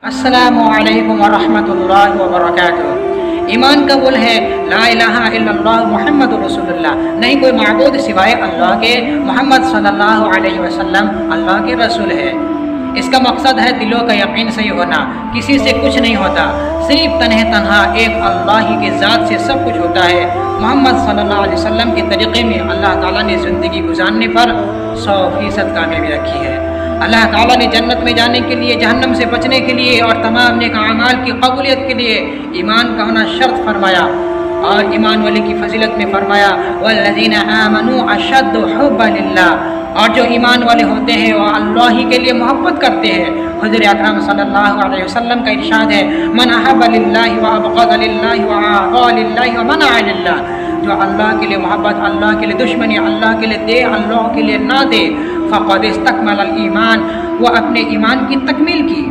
السلام علیکم ورحمۃ اللہ وبرکاتہ۔ ایمان قبول ہے لا الہ الا اللہ محمد رسول اللہ، نہیں کوئی معبود سوائے اللہ کے، محمد صلی اللہ علیہ وسلم اللہ کے رسول ہے۔ اس کا مقصد ہے دلوں کا یقین صحیح ہونا، کسی سے کچھ نہیں ہوتا، صرف تنہا ایک اللہ ہی کے ذات سے سب کچھ ہوتا ہے۔ محمد صلی اللہ علیہ وسلم کے طریقے میں اللہ تعالیٰ نے زندگی گزارنے پر 100% کامیابی رکھی ہے۔ اللہ تعالیٰ نے جنت میں جانے کے لیے، جہنم سے بچنے کے لیے اور تمام نیک اعمال کی قبولیت کے لیے ایمان کا ہونا شرط فرمایا، اور ایمان والے کی فضیلت میں فرمایا والذین آمنوا اشد حبا للہ، اور جو ایمان والے ہوتے ہیں وہ اللہ ہی کے لیے محبت کرتے ہیں۔ حضور اکرم صلی اللہ علیہ وسلم کا ارشاد ہے من احب للہ وابغض للہ واعطى للہ ومنع للہ، جو اللہ کے لیے محبت، اللہ کے لیے دشمنی، اللہ کے لیے دے، اللہ کے لیے نہ دے، فقد استکمل الایمان، وہ اپنے ایمان کی تکمیل کی۔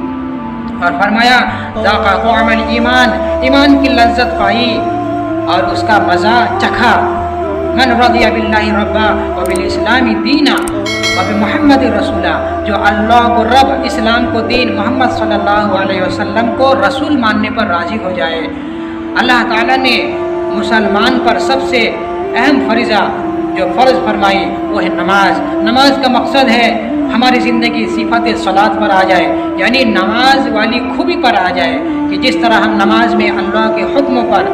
اور فرمایا ذاق طعم الایمان، ایمان کی لذت پائی اور اس کا مزہ چکھا۔ من رضی باللہ ربا وبالاسلام دینا وبمحمد رسولہ، جو اللہ کو رب، اسلام کو دین، محمد صلی اللہ علیہ وسلم کو رسول ماننے پر راضی ہو جائے۔ اللہ تعالیٰ نے مسلمان پر سب سے اہم فریضہ جو فرض فرمائی وہ ہے نماز۔ نماز کا مقصد ہے ہماری زندگی صفت صلاۃ پر آ جائے، یعنی نماز والی خوبی پر آ جائے کہ جس طرح ہم نماز میں اللہ کے حکموں پر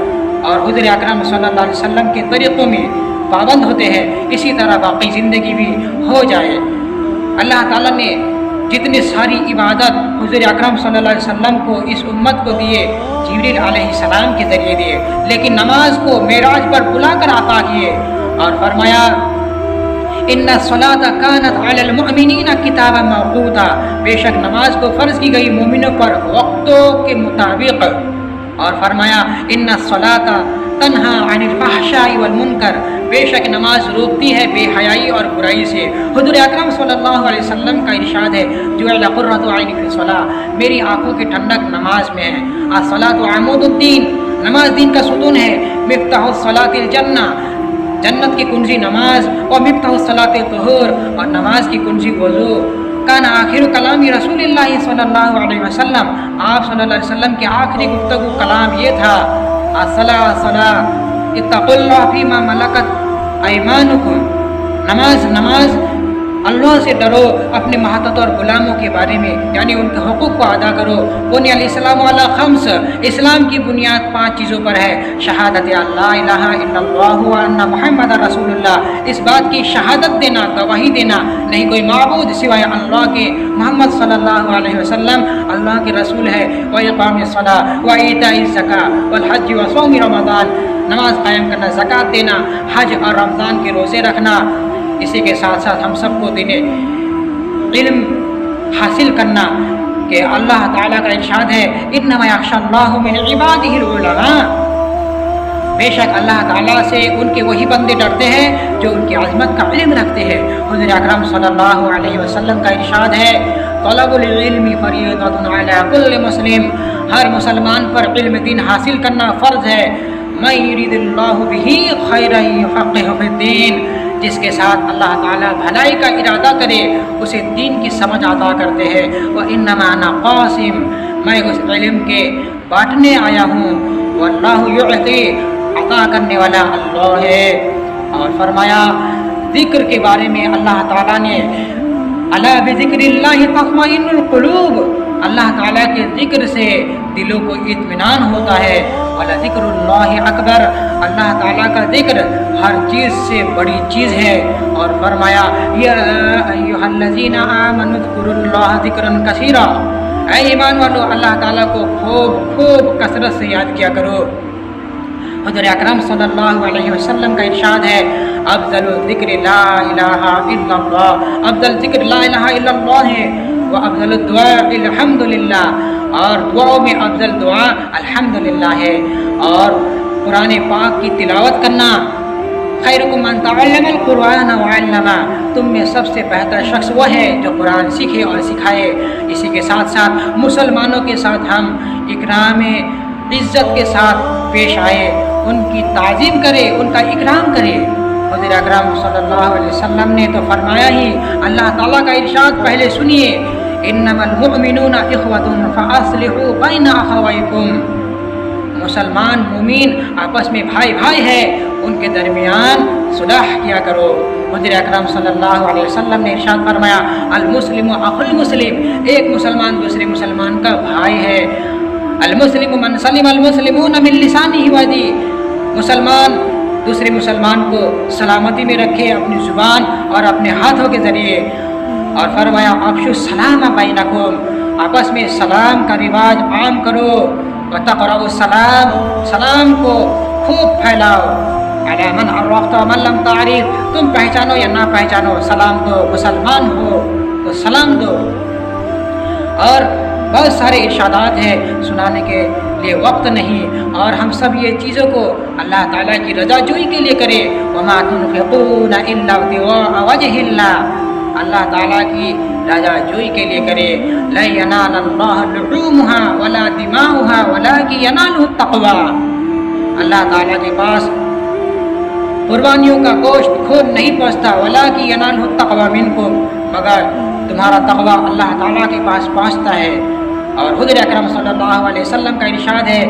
اور حضور اکرم صلی اللہ علیہ وسلم کے طریقوں میں پابند ہوتے ہیں، اسی طرح باقی زندگی بھی ہو جائے۔ اللہ تعالیٰ نے جتنی ساری عبادت حضور اکرم صلی اللہ علیہ وسلم کو، اس امت کو دیے، جبریل علیہ السلام کے ذریعے دیے، لیکن نماز کو معراج پر بلا کر عطا کیے اور فرمایا ان الصلاۃ کانت علی المؤمنین کتابا موقوتا، بے شک نماز کو فرض کی گئی مومنوں پر وقتوں کے مطابق، اور فرمایا ان الصلاۃ تنہا عن الفحشاء والمنکر، بے شک نماز روکتی ہے بے حیائی اور برائی سے۔ حضور اکرم صلی اللہ علیہ وسلم کا ارشاد ہے جعل قرۃ عینی فی الصلاۃ، میری آنکھوں کی ٹھنڈک نماز میں ہے۔ الصلاۃ عمود الدین، نماز دین کا ستون ہے۔ مفتاح الصلاۃ الجنہ، جنت کی کنجی نماز، اور مفتاح الصلاۃ الطہور، اور نماز کی کنجی وضو۔ کان آخر کلام رسول اللہ صلی اللہ علیہ وسلم، آپ صلی اللہ علیہ وسلم کے آخری گفتگو کلام یہ تھا الصلاۃ الصلاۃ اتقوا اللہ فیما ملکت ایمانکم، نماز نماز، اللہ سے ڈرو اپنے محتط اور غلاموں کے بارے میں، یعنی ان کے حقوق کو ادا کرو۔ بنی الاسلام علی خمس، اسلام کی بنیاد 5 چیزوں پر ہے۔ شہادت اللہ الہ الا اللہ وان محمد رسول اللہ، اس بات کی شہادت دینا، گواہی دینا نہیں کوئی معبود سوائے اللہ کے، محمد صلی اللہ علیہ وسلم اللہ کے رسول ہے۔ واقام الصلاۃ وایتاء الزکاۃ والحج وصوم رمضان، نماز قائم کرنا، زکوٰۃ دینا، حج اور رمضان کے روزے رکھنا۔ اسی کے ساتھ ساتھ ہم سب کو دین علم حاصل کرنا کہ اللہ تعالیٰ کا ارشاد ہے انما یخشی اللہ من عبادہ العلماء، بے شک اللہ تعالیٰ سے ان کے وہی بندے ڈرتے ہیں جو ان کی عظمت کا علم رکھتے ہیں۔ حضور اکرم صلی اللہ علیہ وسلم کا ارشاد ہے طلب العلم فریضۃ علی کل مسلم، ہر مسلمان پر علم دین حاصل کرنا فرض ہے۔ من یرید اللہ بہ خیرا یفقہہ فی الدین، جس کے ساتھ اللہ تعالیٰ بھلائی کا ارادہ کرے اسے دین کی سمجھ عطا کرتے ہیں۔ وَإِنَّمَا أَنَا قَاسِمٌ، میں اس علم کے بانٹنے آیا ہوں، وَاللَّهُ يُعْطِي، عطا کرنے والا اللہ ہے۔ اور فرمایا ذکر کے بارے میں اللہ تعالیٰ نے الا بذکر اللہ تطمئن القلوب، اللہ تعالیٰ کے ذکر سے دلوں کو اطمینان ہوتا ہے۔ وَلَذِكْرُ اللَّهِ اکبر، اللہ تعالیٰ کا ذکر ہر چیز سے بڑی چیز ہے۔ اور فرمایا یا ایھا الذین آمنوا اذکروا اللہ ذکرا کثیرا، اے ایمان والو اللہ تعالیٰ کو خوب کثرت سے یاد کیا کرو۔ حضور اکرم صلی اللہ علیہ وسلم کا ارشاد ہے افضل الذکر لا الہ الا اللہ، افضل ذکر لا الہ الا اللہ ہے، وافضل الدعاء الحمدللہ، اور دعاؤں میں افضل دعا الحمدللہ ہے۔ اور قرآن پاک کی تلاوت کرنا، خیرکم من تعلم القرآن وعلمہ، تم میں سب سے بہتر شخص وہ ہے جو قرآن سیکھے اور سکھائے۔ اسی کے ساتھ ساتھ مسلمانوں کے ساتھ ہم اکرام عزت کے ساتھ پیش آئے، ان کی تعظیم کرے، ان کا اکرام کرے۔ حضور اکرم صلی اللہ علیہ وسلم نے تو فرمایا ہی، اللہ تعالیٰ کا ارشاد پہلے سنیے انما المؤمنون اخوۃ فاصلحوا بین اخویکم، مسلمان مومین آپس میں بھائی بھائی ہے، ان کے درمیان صلح کیا کرو۔ حضور اکرم صلی اللہ علیہ وسلم نے ارشاد فرمایا المسلم اخو المسلم، ایک مسلمان دوسرے مسلمان کا بھائی ہے۔ المسلم من سلم المسلمون من لسانہ ویدیہ، مسلمان دوسرے مسلمان کو سلامتی میں رکھے اپنی زبان اور اپنے ہاتھوں کے ذریعے۔ اور فرمایا افشوا السلام بینکم، آپس میں سلام کا رواج عام کرو۔ وتقرؤوا السلام، سلام کو خوب پھیلاؤ۔ علی من عرفت ومن لم تعرف، تم پہچانو یا نہ پہچانو سلام دو، مسلمان ہو تو سلام دو۔ اور بہت سارے ارشادات ہیں، سنانے کے لیے وقت نہیں، اور ہم سب یہ چیزوں کو اللہ تعالیٰ کی رضا جوئی کے لیے کریں۔ وما تنفقون الا ابتغاء وجہ اللہ، اللہ تعالیٰ کی رضا جوئی کے لیے کرے۔ لا ینال اللہ لحومها ولا دماؤها ولکن ینالہ التقوی، اللہ تعالیٰ کے پاس قربانیوں کا گوشت خون نہیں پہنچتا، ولکن ینالہ التقوی منکم، مگر تمہارا تقوی اللہ تعالیٰ کے پاس پہنچتا ہے۔ اور حضور اکرم صلی اللہ علیہ وسلم کا ارشاد ہے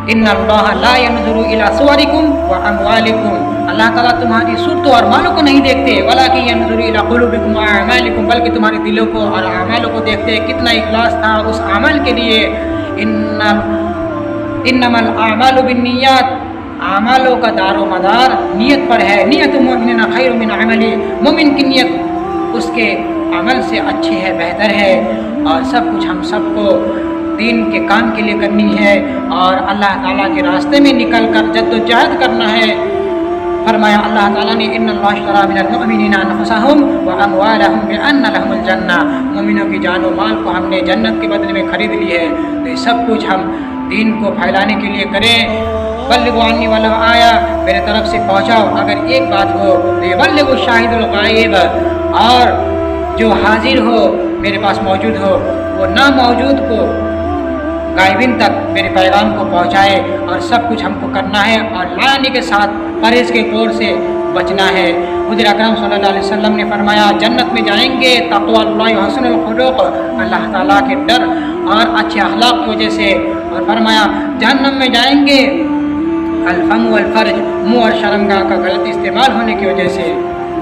ان اللہ لا ينظر الى صورکم واموالکم، اللہ تعالیٰ تمہاری صورتوں اور مالوں کو نہیں دیکھتے، ولکن ينظر الى قلوبکم واعمالکم، بلکہ تمہارے دلوں کو اور اعمالوں کو دیکھتے، کتنا اخلاص تھا اس عمل کے لیے۔ انما الاعمال بالنیات، اعمالوں کا دار و مدار نیت پر ہے۔ نیت المؤمن خیر من عملی، مومن کی نیت اس کے عمل سے اچھی ہے، بہتر ہے۔ اور سب کچھ ہم سب کو دین کے کام کے لیے کرنی ہے اور اللہ تعالیٰ کے راستے میں نکل کر جد و جہد کرنا ہے۔ فرمایا اللہ تعالیٰ نے ان اللہ اشتری من المؤمنین انفسهم واموالهم بان لهم الجنہ، مومنوں کی جان و مال کو ہم نے جنت کے بدلے میں خرید لی ہے۔ تو یہ سب کچھ ہم دین کو پھیلانے کے لیے کریں۔ بلغوا عنی ولو آیا، میرے طرف سے پہنچاؤ اگر ایک بات ہو تو یہ بلغ الشاہد الغائب، اور جو حاضر ہو میرے پاس موجود ہو وہ نہ موجود کو غائبین تک میرے پیغام کو پہنچائے۔ اور سب کچھ ہم کو کرنا ہے اور لانی کے ساتھ پرہیز کے طور سے بچنا ہے۔ حضور اکرم صلی اللہ علیہ وسلم نے فرمایا جنت میں جائیں گے تقوی اللہ حسن الخلق، اللہ تعالیٰ کے ڈر اور اچھے اخلاق کی وجہ سے۔ اور فرمایا جہنم میں جائیں گے الفم والفرج، منہ اور شرمگاہ کا غلط استعمال ہونے کی وجہ سے۔